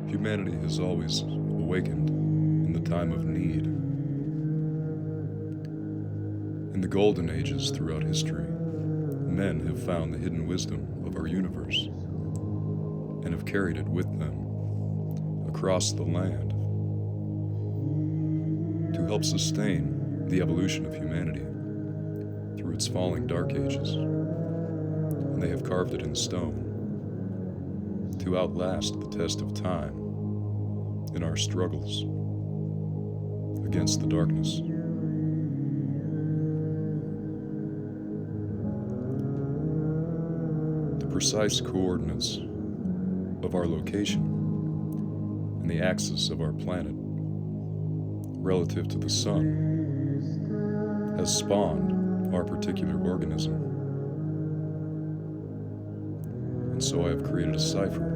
Humanity has always awakened in the time of need. In the golden ages throughout history, men have found the hidden wisdom of our universe and have carried it with them across the land to help sustain the evolution of humanity through its falling dark ages. And they have carved it in stone to outlast the test of time in our struggles against the darkness. The precise coordinates of our location and the axis of our planet relative to the sun has spawned our particular organism. And so I have created a cipher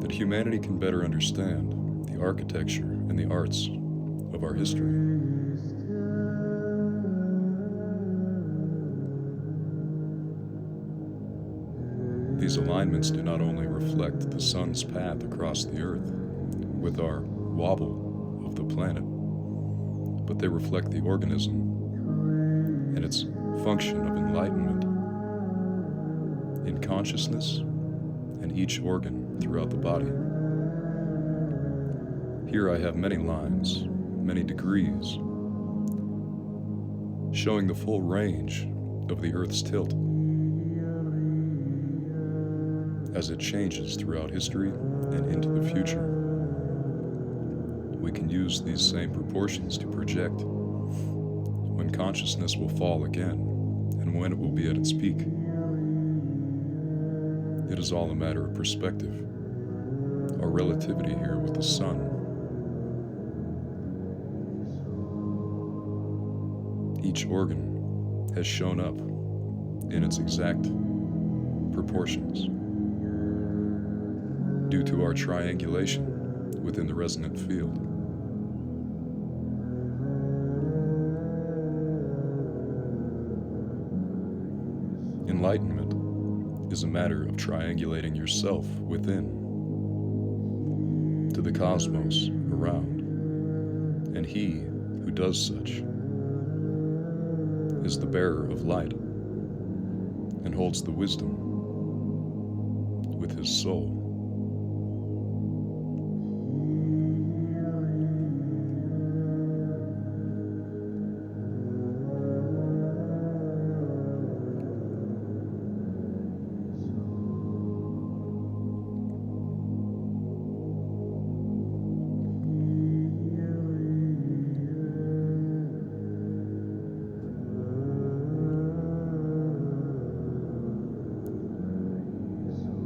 that humanity can better understand the architecture and the arts of our history. These alignments do not only reflect the sun's path across the earth with our wobble of the planet, but they reflect the organism and its function of enlightenment in consciousness and each organ throughout the body. Here I have many lines, many degrees, showing the full range of the Earth's tilt as it changes throughout history and into the future. We can use these same proportions to project when consciousness will fall again and when it will be at its peak. It is all a matter of perspective, our relativity here with the sun. Each organ has shown up in its exact proportions due to our triangulation within the resonant field. Enlightenment is a matter of triangulating yourself within to the cosmos around, and he who does such is the bearer of light and holds the wisdom with his soul.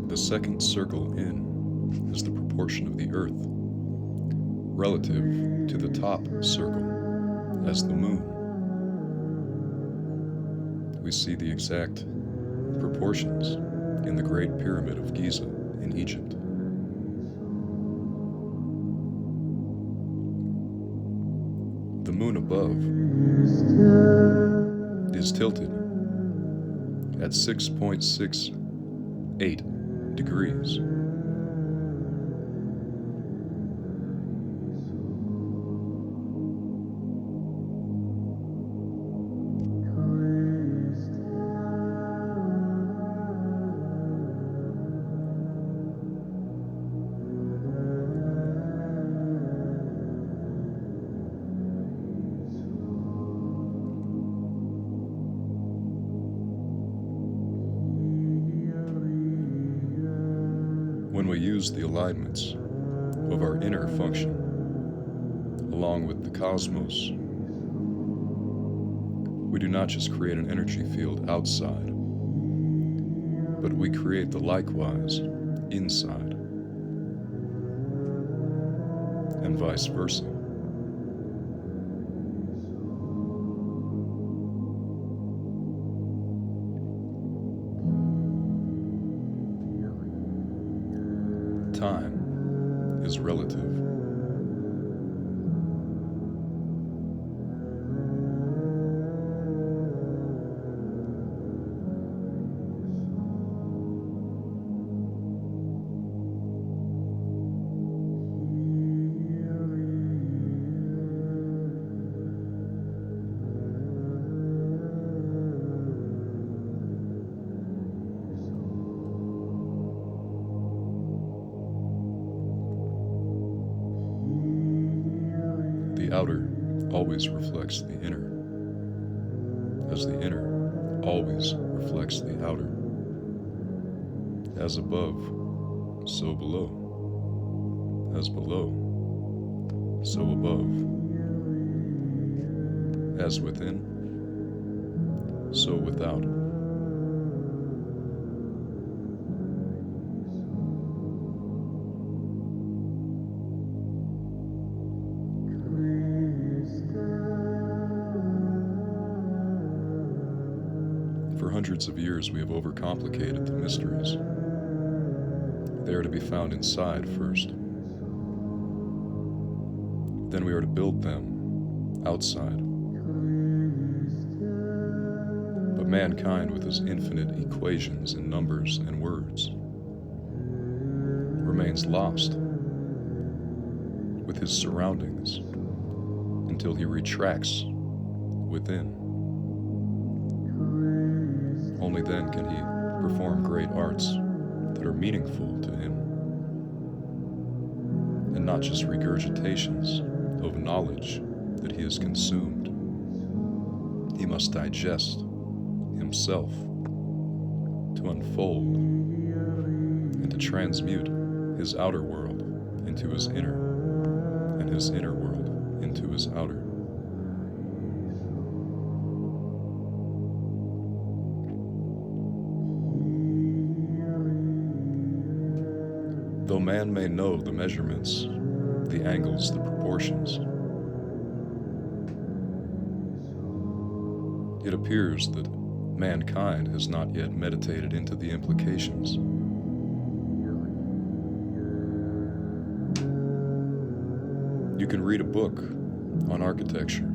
The second circle in is the proportion of the Earth relative to the top circle as the moon. We see the exact proportions in the Great Pyramid of Giza in Egypt. The moon above is tilted at 6.68 degrees. When we use the alignments of our inner function along with the cosmos, we do not just create an energy field outside, but we create the likewise inside, and vice versa. Time is relative. outer always reflects the inner, as the inner always reflects the outer. As above, so below. As below, so above. As within, so without. For hundreds of years, we have overcomplicated the mysteries. They are to be found inside first. Then we are to build them outside. But mankind, with his infinite equations and numbers and words, remains lost with his surroundings until he retracts within. Only then can he perform great arts that are meaningful to him, and not just regurgitations of knowledge that he has consumed. He must digest himself to unfold and to transmute his outer world into his inner, and his inner world into his outer. Though man may know the measurements, the angles, the proportions, it appears that mankind has not yet meditated into the implications. You can read a book on architecture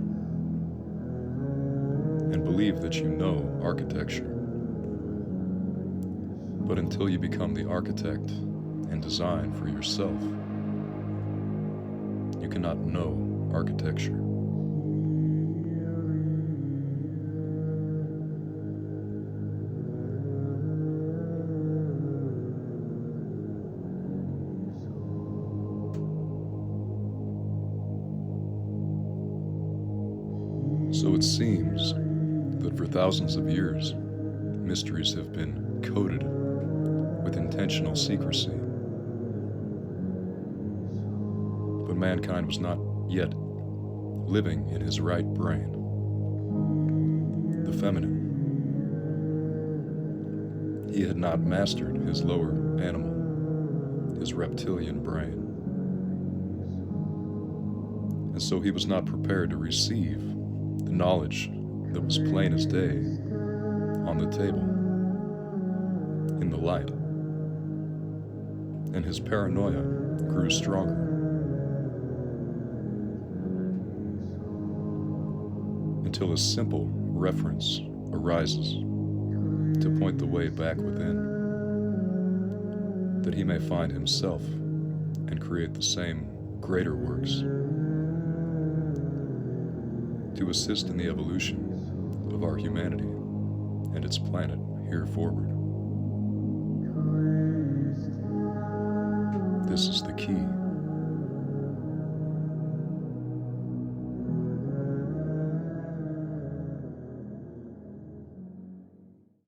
and believe that you know architecture, but until you become the architect and design for yourself, you cannot know architecture. So it seems that for thousands of years, mysteries have been coded with intentional secrecy. But mankind was not yet living in his right brain, the feminine. He had not mastered his lower animal, his reptilian brain. And so he was not prepared to receive the knowledge that was plain as day on the table, in the light. And his paranoia grew stronger, until a simple reference arises to point the way back within, that he may find himself and create the same greater works to assist in the evolution of our humanity and its planet here forward. This is the